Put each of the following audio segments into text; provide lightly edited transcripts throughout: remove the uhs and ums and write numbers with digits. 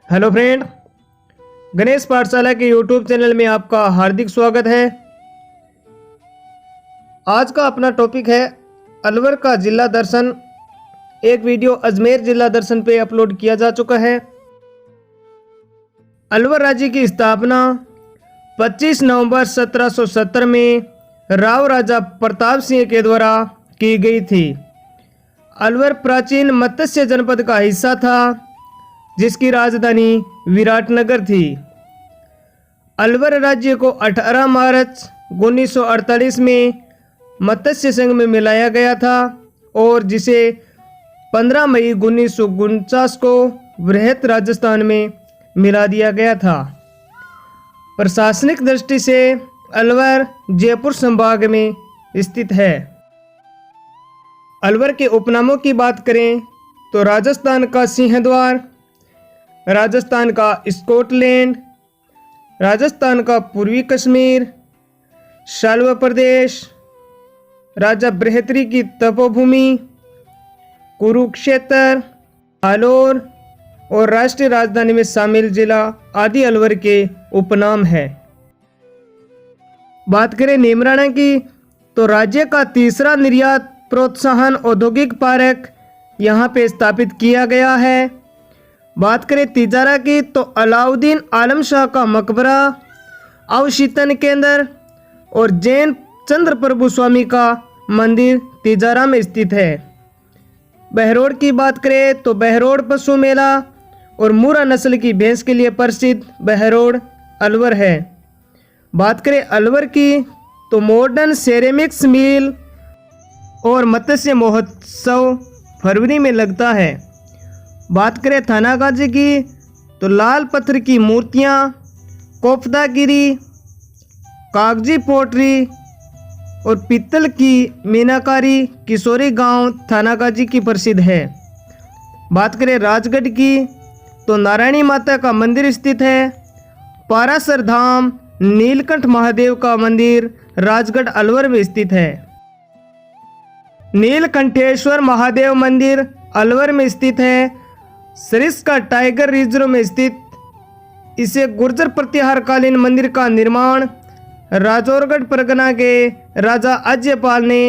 Hello friend, Ganesh पाठशाला के YouTube channel में आपका हार्दिक स्वागत है। आज का अपना टॉपिक है अलवर का जिला दर्शन। एक वीडियो अजमेर जिला दर्शन पे अपलोड किया जा चुका है। अलवर राज्य की स्थापना 25 नवंबर 1770 में राव राजा प्रताप सिंह के द्वारा की गई थी। अलवर प्राचीन मत्स्य जनपद का हिस्सा था, जिसकी राजधानी विराटनगर थी। अलवर राज्य को 18 मार्च 1948 में मत्स्य संघ में मिलाया गया था और जिसे 15 मई 1949 को वृहत राजस्थान में मिला दिया गया था। प्रशासनिक दृष्टि से अलवर जयपुर संभाग में स्थित है। अलवर के उपनामों की बात करें तो राजस्थान का सिंहद्वार, राजस्थान का स्कॉटलैंड, राजस्थान का पूर्वी कश्मीर, शाल्व प्रदेश, राजा बृहत्तरी की तपोभूमि, कुरुक्षेत्र, आलोर और राष्ट्रीय राजधानी में शामिल जिला आदि अलवर के उपनाम है। बात करें नीमराना की तो राज्य का तीसरा निर्यात प्रोत्साहन औद्योगिक पार्क यहाँ पे स्थापित किया गया है। बात करें तिजारा की तो अलाउद्दीन आलम शाह का मकबरा, अवशीतन केंद्र और जैन चंद्र प्रभु स्वामी का मंदिर तिजारा में स्थित है। बहरोड की बात करें तो बहरोड पशु मेला और मुरा नस्ल की भैंस के लिए प्रसिद्ध बहरोड अलवर है। बात करें अलवर की तो मॉडर्न सेरेमिक्स मिल और मत्स्य महोत्सव फरवरी में लगता है। बात करें थानागाजी की तो लाल पत्थर की मूर्तियाँ, कोफ्तागिरी, कागजी पोट्री और पीतल की मीनाकारी किशोरी गांव थानागाजी की प्रसिद्ध है। बात करें राजगढ़ की तो नारायणी माता का मंदिर स्थित है। पारासर धाम नीलकंठ महादेव का मंदिर राजगढ़ अलवर में स्थित है। नीलकंठेश्वर महादेव मंदिर अलवर में स्थित है। सरिस्का टाइगर रिजर्व में स्थित इसे गुर्जर प्रतिहारकालीन मंदिर का निर्माण राजौरगढ़ परगना के राजा अजयपाल ने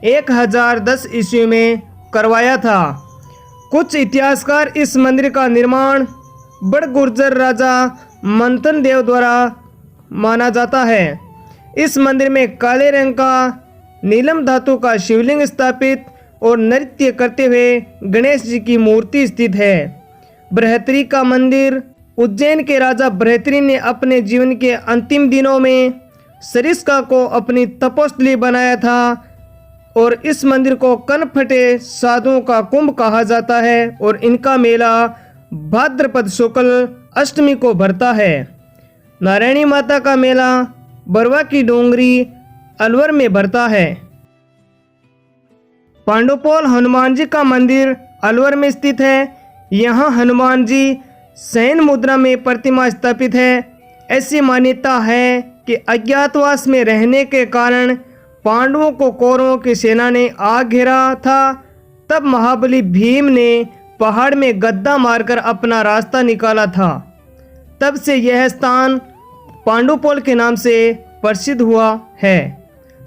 1010 ईस्वी में करवाया था। कुछ इतिहासकार इस मंदिर का निर्माण बड़ गुर्जर राजा मंथन देव द्वारा माना जाता है। इस मंदिर में काले रंग का नीलम धातु का शिवलिंग स्थापित और नृत्य करते हुए गणेश जी की मूर्ति स्थित है। बृहत्तरी का मंदिर उज्जैन के राजा बृहत्तरी ने अपने जीवन के अंतिम दिनों में सरिस्का को अपनी तपोस्थली बनाया था और इस मंदिर को कनफटे साधुओं का कुंभ कहा जाता है और इनका मेला भाद्रपद शुक्ल अष्टमी को भरता है। नारायणी माता का मेला बरवा की डोंगरी अलवर में भरता है। पांडुपोल हनुमान जी का मंदिर अलवर में स्थित है। यहाँ हनुमान जी शयन मुद्रा में प्रतिमा स्थापित है। ऐसी मान्यता है कि अज्ञातवास में रहने के कारण पांडवों को कौरवों की सेना ने आ घेरा था। तब महाबली भीम ने पहाड़ में गद्दा मारकर अपना रास्ता निकाला था। तब से यह स्थान पांडुपोल के नाम से प्रसिद्ध हुआ है।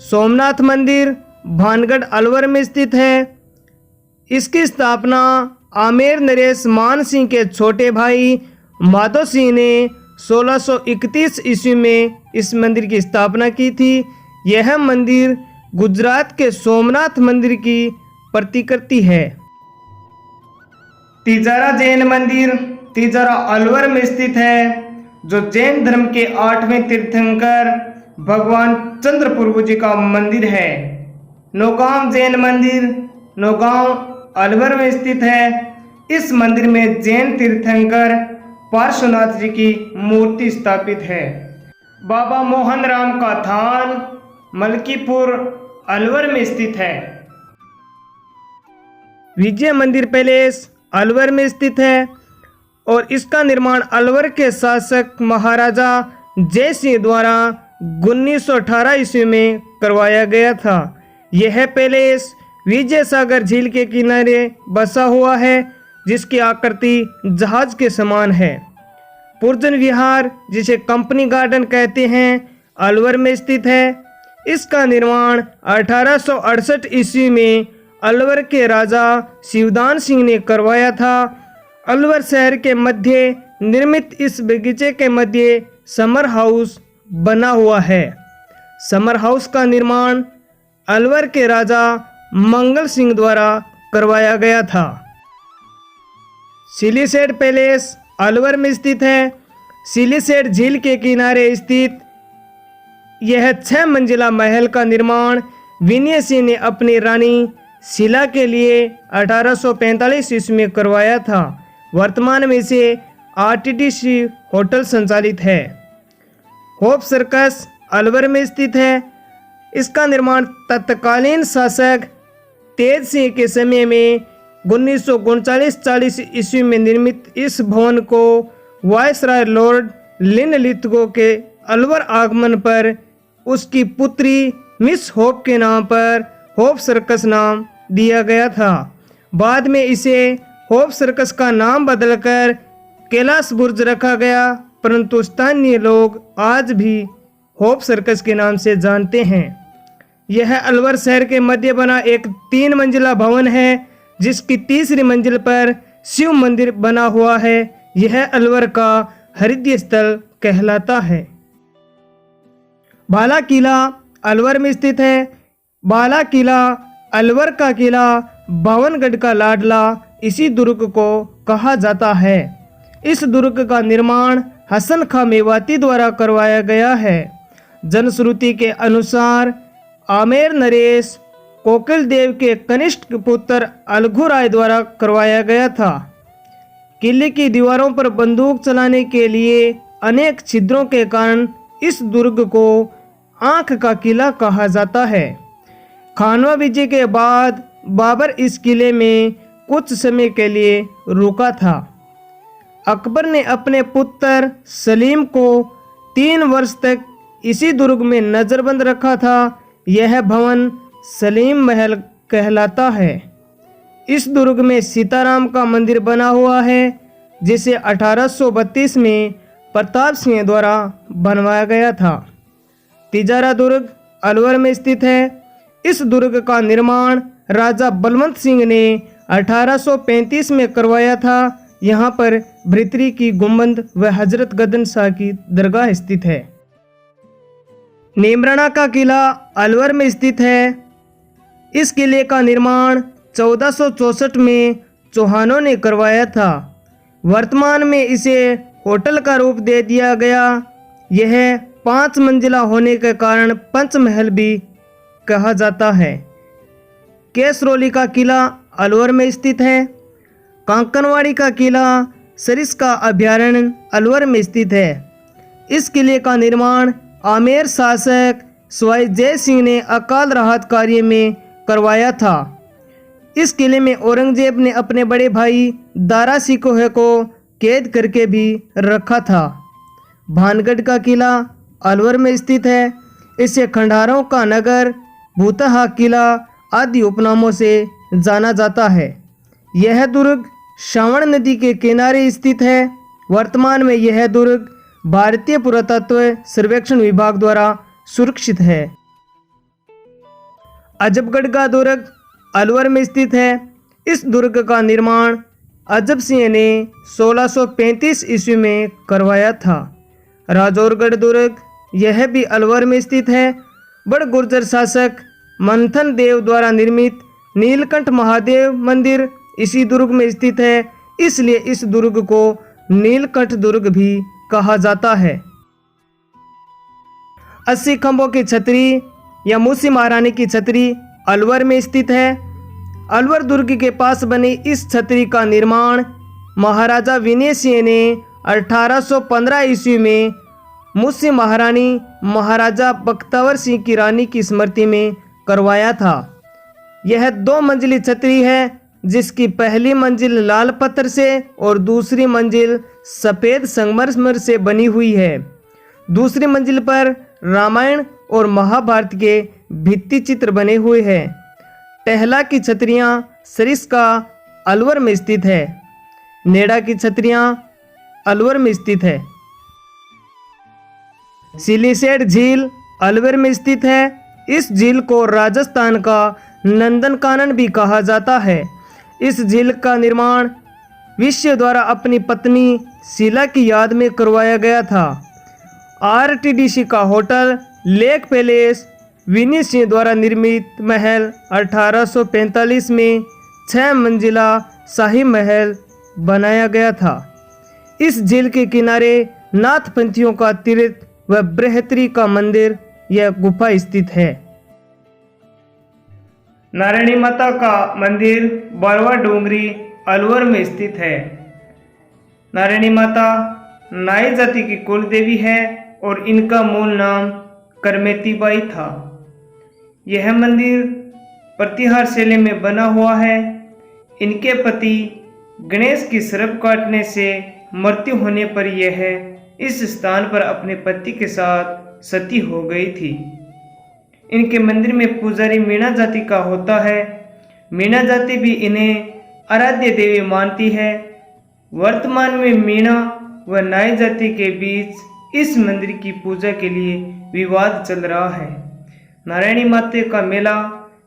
सोमनाथ मंदिर भानगढ़ अलवर में स्थित है। इसकी स्थापना आमेर नरेश मान सिंह के छोटे भाई माधो सिंह ने 1631 ईस्वी में इस मंदिर की स्थापना की थी। यह मंदिर गुजरात के सोमनाथ मंदिर की प्रतिकृति है। तिजारा जैन मंदिर तिजारा अलवर में स्थित है, जो जैन धर्म के 8वें तीर्थंकर भगवान चंद्र प्रभु जी का मंदिर है। नौगांव जैन मंदिर नौगांव अलवर में स्थित है। इस मंदिर में जैन तीर्थंकर पार्श्वनाथ जी की मूर्ति स्थापित है। बाबा मोहन राम का थान मलकीपुर अलवर में स्थित है। विजय मंदिर पैलेस अलवर में स्थित है और इसका निर्माण अलवर के शासक महाराजा जय सिंह द्वारा 1918 ईस्वी में करवाया गया था। यह पैलेस विजय सागर झील के किनारे बसा हुआ है, जिसकी आकृति जहाज के समान है। पुर्जन विहार, जिसे कंपनी गार्डन कहते हैं, अलवर में स्थित है। इसका निर्माण 1868 ईस्वी में अलवर के राजा शिवदान सिंह ने करवाया था। अलवर शहर के मध्य निर्मित इस बगीचे के मध्य समर हाउस बना हुआ है। समर हाउस का निर्माण अलवर के राजा मंगल सिंह द्वारा करवाया गया था। सिलीसेड पैलेस अलवर में स्थित है। सिलीसेड झील के किनारे स्थित यह 6 मंजिला महल का निर्माण विनय सिंह ने अपनी रानी शीला के लिए 1845 ईस्वी में करवाया था। वर्तमान में इसे आरटीटीसी होटल संचालित है। होप सर्कस अलवर में स्थित है। इसका निर्माण तत्कालीन शासक तेज सिंह के समय में 1939-40 ईस्वी में निर्मित इस भवन को वायसराय लॉर्ड लिनलिथगो के अलवर आगमन पर उसकी पुत्री मिस होप के नाम पर होप सर्कस नाम दिया गया था। बाद में इसे होप सर्कस का नाम बदलकर कैलाश बुर्ज रखा गया, परंतु स्थानीय लोग आज भी होप सर्कस के नाम से जानते हैं। यह अलवर शहर के मध्य बना एक 3 मंजिला भवन है, जिसकी तीसरी मंजिल पर शिव मंदिर बना हुआ है। यह अलवर का हृदय स्थल कहलाता है। बाला किला अलवर में स्थित है। बाला किला अलवर का किला भावनगढ़ का लाडला इसी दुर्ग को कहा जाता है। इस दुर्ग का निर्माण हसन खां मेवाती द्वारा करवाया गया है। जनश्रुति के अनुसार आमेर नरेश कोकिल देव के कनिष्ठ पुत्र अलघु राय द्वारा करवाया गया था। किले की दीवारों पर बंदूक चलाने के लिए अनेक छिद्रों के कारण इस दुर्ग को आंख का किला कहा जाता है। खानवा विजय के बाद बाबर इस किले में कुछ समय के लिए रुका था। अकबर ने अपने पुत्र सलीम को 3 वर्ष तक इसी दुर्ग में नजरबंद रखा था। यह भवन सलीम महल कहलाता है। इस दुर्ग में सीताराम का मंदिर बना हुआ है, जिसे 1832 में प्रताप सिंह द्वारा बनवाया गया था। तिजारा दुर्ग अलवर में स्थित है। इस दुर्ग का निर्माण राजा बलवंत सिंह ने 1835 में करवाया था। यहाँ पर भृतरी की गुंबद व हजरत गदन शाह की दरगाह स्थित है। नीमराणा का किला अलवर में स्थित है। इस किले का निर्माण 1464 में चौहानों ने करवाया था। वर्तमान में इसे होटल का रूप दे दिया गया। यह 5 मंजिला होने के कारण पंचमहल भी कहा जाता है। केसरौली का किला अलवर में स्थित है। कांकनवाड़ी का किला सरिस्का अभयारण्य अलवर में स्थित है। इस किले का निर्माण आमेर शासक सवाई जय सिंह ने अकाल राहत कार्य में करवाया था। इस किले में औरंगजेब ने अपने बड़े भाई दारा सिकोह को कैद करके भी रखा था। भानगढ़ का किला अलवर में स्थित है। इसे खंडारों का नगर, भूतहा किला आदि उपनामों से जाना जाता है। यह दुर्ग श्रावण नदी के किनारे स्थित है। वर्तमान में यह दुर्ग भारतीय पुरातत्व सर्वेक्षण विभाग द्वारा सुरक्षित है। अजबगढ़ का दुर्ग अलवर में स्थित है। इस दुर्ग का निर्माण अजब सिंह ने 1635 ईस्वी में करवाया था। राजौरगढ़ दुर्ग यह भी अलवर में स्थित है। बड़ गुर्जर शासक मंथन देव द्वारा निर्मित नीलकंठ महादेव मंदिर इसी दुर्ग में स्थित है, इसलिए इस दुर्ग को नीलकंठ दुर्ग भी कहा जाता है। 80 खंभों की छतरी या मूसी महारानी की छतरी अलवर में स्थित है। अलवर दुर्ग के पास बनी इस छतरी का निर्माण महाराजा विनय सिंह ने 1815 ईस्वी में मूसी महारानी महाराजा बख्तावर सिंह की रानी की स्मृति में करवाया था। यह 2 मंजिली छतरी है, जिसकी पहली मंजिल लाल पत्थर से और दूसरी मंजिल सफ़ेद संगमरमर से बनी हुई है। दूसरी मंजिल पर रामायण और महाभारत के भित्ति चित्र बने हुए हैं। टहला की छतरियाँ सरिस्का अलवर में स्थित है। नेड़ा की छतरियाँ अलवर में स्थित है। सिलिसेट झील अलवर में स्थित है। इस झील को राजस्थान का नंदनकानन भी कहा जाता है। इस झील का निर्माण विष्णु द्वारा अपनी पत्नी शीला की याद में करवाया गया था। आरटीडीसी का होटल लेक पैलेस विनी सिंह द्वारा निर्मित महल 1845 में 6 मंजिला शाही महल बनाया गया था। इस झील के किनारे नाथपंथियों का तीर्थ व बृहत्री का मंदिर यह गुफा स्थित है। नारायणी माता का मंदिर बरवा डोंगरी अलवर में स्थित है। नारायणी माता नाई जाति की कुल देवी है और इनका मूल नाम करमेतीबाई था। यह मंदिर प्रतिहार शैली में बना हुआ है। इनके पति गणेश की सर्प काटने से मृत्यु होने पर यह इस स्थान पर अपने पति के साथ सती हो गई थी। इनके मंदिर में पुजारी मीणा जाति का होता है। मीणा जाति भी इन्हें आराध्य देवी मानती है। वर्तमान में मीणा व नाई जाति के बीच इस मंदिर की पूजा के लिए विवाद चल रहा है। नारायणी माता का मेला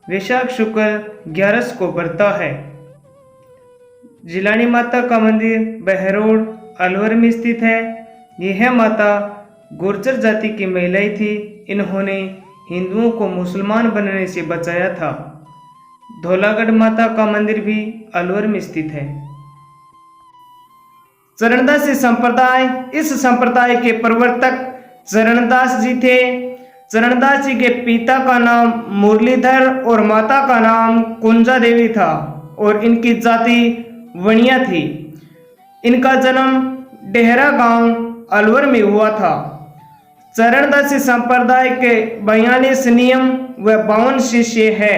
वैशाख शुक्ल 11 को बढ़ता है। जिलानी माता का मंदिर बहरोड अलवर में स्थित है। यह माता गुर्जर जाति की महिलाएं थी। इन्होंने हिंदुओं को मुसलमान बनने से बचाया था। धौलागढ़ माता का मंदिर भी अलवर में स्थित है। चरणदासी संप्रदाय, इस संप्रदाय के प्रवर्तक चरणदास जी थे। चरणदास जी के पिता का नाम मुरलीधर और माता का नाम कुंजा देवी था और इनकी जाति वणिया थी। इनका जन्म डेहरा गांव अलवर में हुआ था। चरणदासी संप्रदाय के 42 नियम व 52 शिष्य है।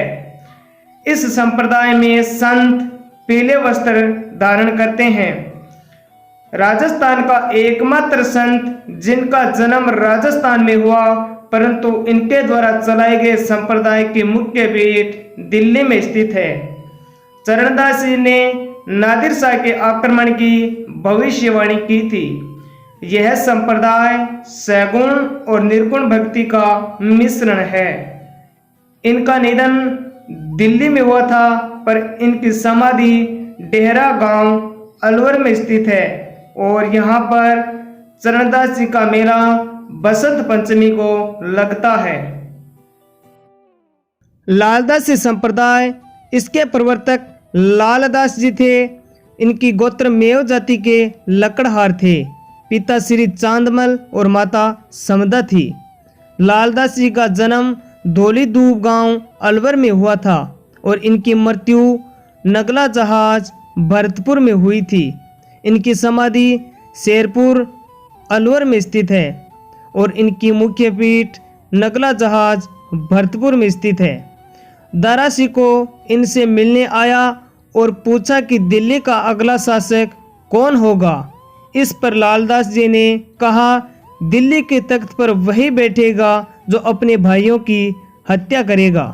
इस संप्रदाय में संत पीले वस्त्र धारण करते हैं। राजस्थान का एकमात्र संत जिनका जन्म राजस्थान में हुआ, परंतु इनके द्वारा चलाए गए संप्रदाय की मुख्य पीठ दिल्ली में स्थित है। चरणदास जी ने नादिर शाह के आक्रमण की भविष्यवाणी की थी। यह संप्रदाय सगुण और निर्गुण भक्ति का मिश्रण है। इनका निधन दिल्ली में हुआ था, पर इनकी समाधि डेहरा गांव अलवर में स्थित है और यहाँ पर चरणदास जी का मेला बसंत पंचमी को लगता है। लालदासी संप्रदाय, इसके प्रवर्तक लालदास जी थे। इनकी गोत्र मेव जाति के लकड़हार थे। पिता श्री चांदमल और माता समदा थी। लालदास जी का जन्म धौलीधूप गांव अलवर में हुआ था और इनकी मृत्यु नगला जहाज भरतपुर में हुई थी। इनकी समाधि शेरपुर अलवर में स्थित है और इनकी मुख्य पीठ नगला जहाज भरतपुर में स्थित है। दारासी को इनसे मिलने आया और पूछा कि दिल्ली का अगला शासक कौन होगा। इस पर लालदास जी ने कहा, दिल्ली के तख्त पर वही बैठेगा जो अपने भाइयों की हत्या करेगा।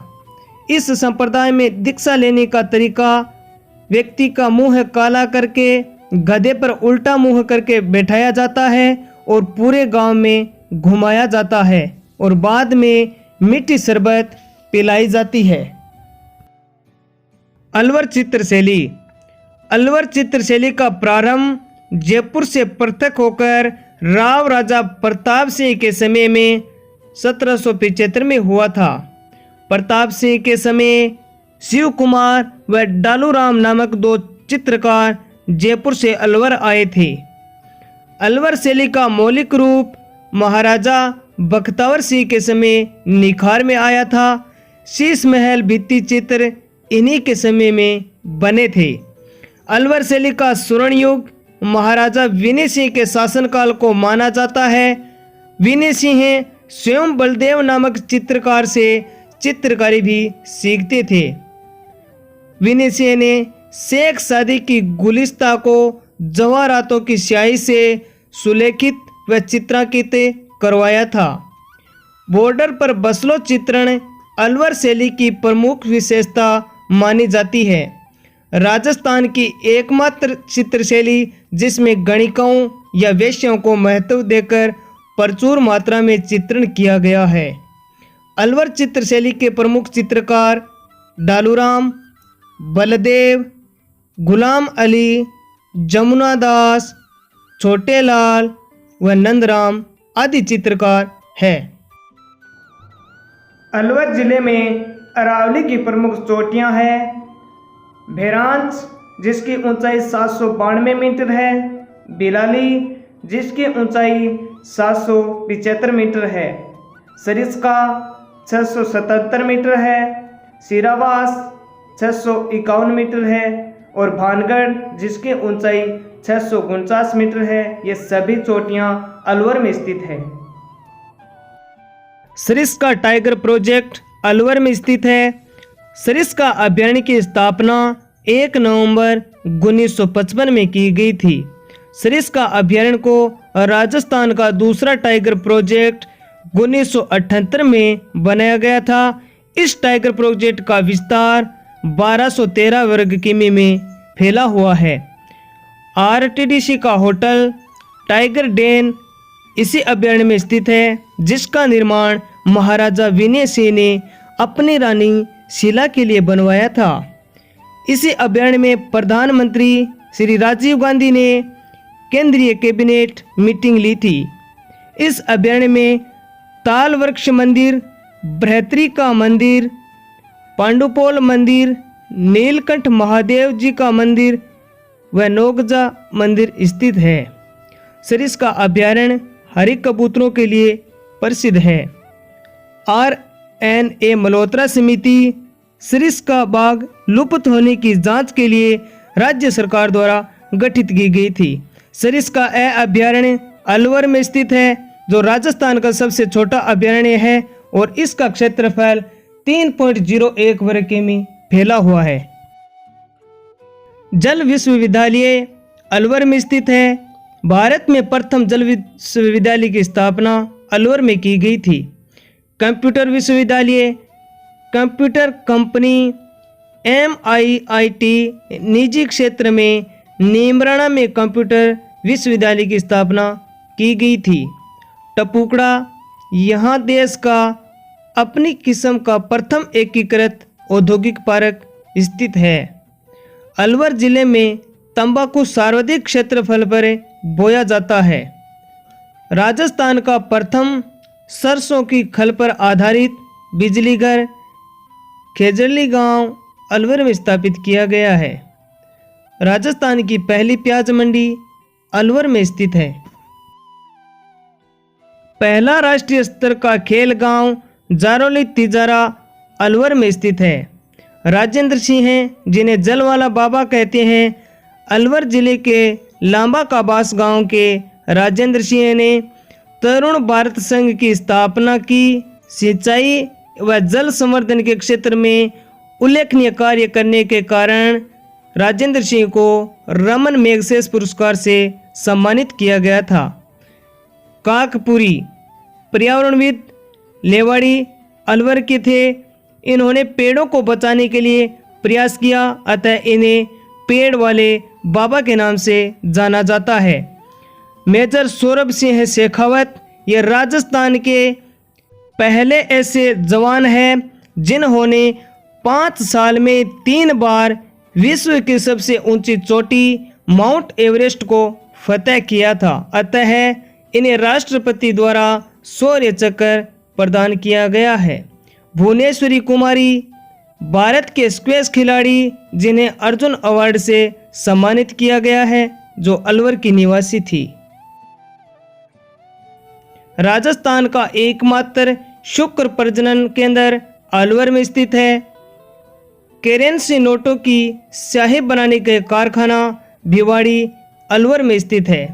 इस संप्रदाय में दीक्षा लेने का तरीका व्यक्ति का मुंह काला करके गधे पर उल्टा मुंह करके बैठाया जाता है और पूरे गांव में घुमाया जाता है और बाद में मीठी शरबत पिलाई जाती है। अलवर चित्रशैली, अलवर चित्रशैली का प्रारंभ जयपुर से पृथक होकर राव राजा प्रताप सिंह के समय में 1775 में हुआ था। प्रताप सिंह के समय शिव कुमार व डालूराम नामक 2 चित्रकार जयपुर से अलवर आए थे। अलवर शैली का मौलिक रूप महाराजा बख्तावर सिंह के समय निखार में आया था। शीश महल भित्ति चित्र इन्हीं के समय में बने थे। अलवर शैली का स्वर्ण युग महाराजा विनय सिंह के शासनकाल को माना जाता है। विनय सिंह स्वयं बलदेव नामक चित्रकार से चित्रकारी भी सीखते थे। विनय सिंह ने शेख सादी की गुलिस्ता को जवाहरातों की स्याही से सुलेखित व चित्रांकित करवाया था। बॉर्डर पर बसलो चित्रण अलवर शैली की प्रमुख विशेषता मानी जाती है। राजस्थान की एकमात्र चित्रशैली जिसमें गणिकों या वेश्यों को महत्व देकर प्रचुर मात्रा में चित्रण किया गया है। अलवर चित्रशैली के प्रमुख चित्रकार डालूराम, बलदेव, गुलाम अली, जमुना दास, छोटे लाल व नंदराम आदि चित्रकार हैं। अलवर जिले में अरावली की प्रमुख चोटियां हैं। भेरांच जिसकी ऊंचाई 792 मीटर है, बिलाली जिसकी ऊंचाई 775 मीटर है, सरिस्का 677 मीटर है, सिरावास 651 मीटर है और भानगढ़ जिसकी ऊंचाई 649 मीटर है। ये सभी चोटियां अलवर में स्थित है। सरिस्का टाइगर प्रोजेक्ट अलवर में स्थित है। सरिस्का अभयारण्य की स्थापना 1 नवंबर 1955 में की गई थी। सरिस्का अभयारण्य को राजस्थान का दूसरा टाइगर प्रोजेक्ट 1978 में बनाया गया था। इस टाइगर प्रोजेक्ट का विस्तार 1213 वर्ग किमी में फैला हुआ है। आरटीडीसी का होटल टाइगर डेन इसी अभयारण्य में स्थित है, जिसका निर्माण महाराजा विनय सिंह ने अपनी रानी शीला के लिए बनवाया था। इसी अभयारण्य में प्रधानमंत्री श्री राजीव गांधी ने केंद्रीय कैबिनेट मीटिंग ली थी। इस अभयारण्य में ताल वृक्ष मंदिर, बृहत्रिका मंदिर, पांडुपोल मंदिर, नीलकंठ महादेव जी का मंदिर व नोगजा मंदिर स्थित है। सरिस्का अभयारण्य हरे कबूतरों के लिए प्रसिद्ध है। RNA मल्होत्रा समिति सरिस्का बाघ लुप्त होने की जांच के लिए राज्य सरकार द्वारा गठित की गई थी। सरिस्का अभयारण्य अलवर में स्थित है, जो राजस्थान का सबसे छोटा अभयारण्य है और इसका क्षेत्रफल 3.01 वर्ग किमी फैला हुआ है। जल विश्वविद्यालय अलवर में स्थित है। भारत में प्रथम जल विश्वविद्यालय की स्थापना अलवर में की गई थी। कंप्यूटर विश्वविद्यालय, कंप्यूटर कंपनी MIIT निजी क्षेत्र में नीमराणा में कंप्यूटर विश्वविद्यालय की स्थापना की गई थी। टपुकड़ा यहाँ देश का अपनी किस्म का प्रथम एकीकृत औद्योगिक पार्क स्थित है। अलवर जिले में तंबाकू सर्वाधिक क्षेत्रफल पर बोया जाता है। राजस्थान का प्रथम सरसों की खल पर आधारित बिजली घर खेजड़ली गांव अलवर में स्थापित किया गया है। राजस्थान की पहली प्याज मंडी अलवर में स्थित है। पहला राष्ट्रीय स्तर का खेल गांव जारोली तिजारा अलवर में स्थित है। राजेंद्र सिंह हैं, जिन्हें जलवाला बाबा कहते हैं। अलवर जिले के लांबा काबास गांव के राजेंद्र सिंह ने तरुण भारत संघ की स्थापना की। सिंचाई व जल संवर्धन के क्षेत्र में उल्लेखनीय कार्य करने के कारण राजेंद्र सिंह को रमन मैगसेस पुरस्कार से सम्मानित किया गया था। काकपुरी पर्यावरणविद लेवाड़ी अलवर के थे। इन्होंने पेड़ों को बचाने के लिए प्रयास किया, अतः इन्हें पेड़ वाले बाबा के नाम से जाना जाता है। मेजर सौरभ सिंह शेखावत ये राजस्थान के पहले ऐसे जवान हैं जिन्होंने 5 साल में 3 बार विश्व की सबसे ऊंची चोटी माउंट एवरेस्ट को फतह किया था, अतः इन्हें राष्ट्रपति द्वारा शौर्य चक्र प्रदान किया गया है। भुवनेश्वरी कुमारी भारत के स्क्वैश खिलाड़ी जिन्हें अर्जुन अवार्ड से सम्मानित किया गया है, जो अलवर की निवासी थी। राजस्थान का एकमात्र शुक्र प्रजनन केंद्र अलवर में स्थित है। करेंसी नोटों की स्याही बनाने का कारखाना भिवाड़ी अलवर में स्थित है।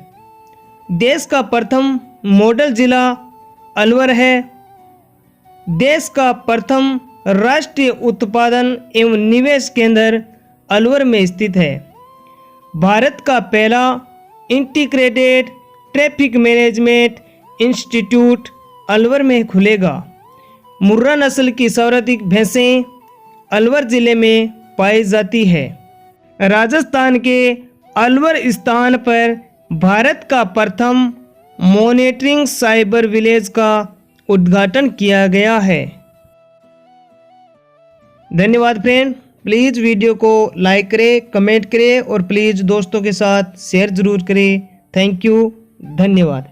देश का प्रथम मॉडल जिला अलवर है। देश का प्रथम राष्ट्रीय उत्पादन एवं निवेश केंद्र अलवर में स्थित है। भारत का पहला integrated traffic management institute Alwar में खुलेगा। मुर्रा नस्ल की सर्वाधिक भैंसें अलवर जिले में पाई जाती है। राजस्थान के अलवर स्थान पर भारत का प्रथम मॉनिटरिंग साइबर विलेज का उद्घाटन किया गया है। धन्यवाद फ्रेंड। प्लीज़ वीडियो को लाइक करें, कमेंट करें और प्लीज़ दोस्तों के साथ शेयर ज़रूर करें। थैंक यू, धन्यवाद।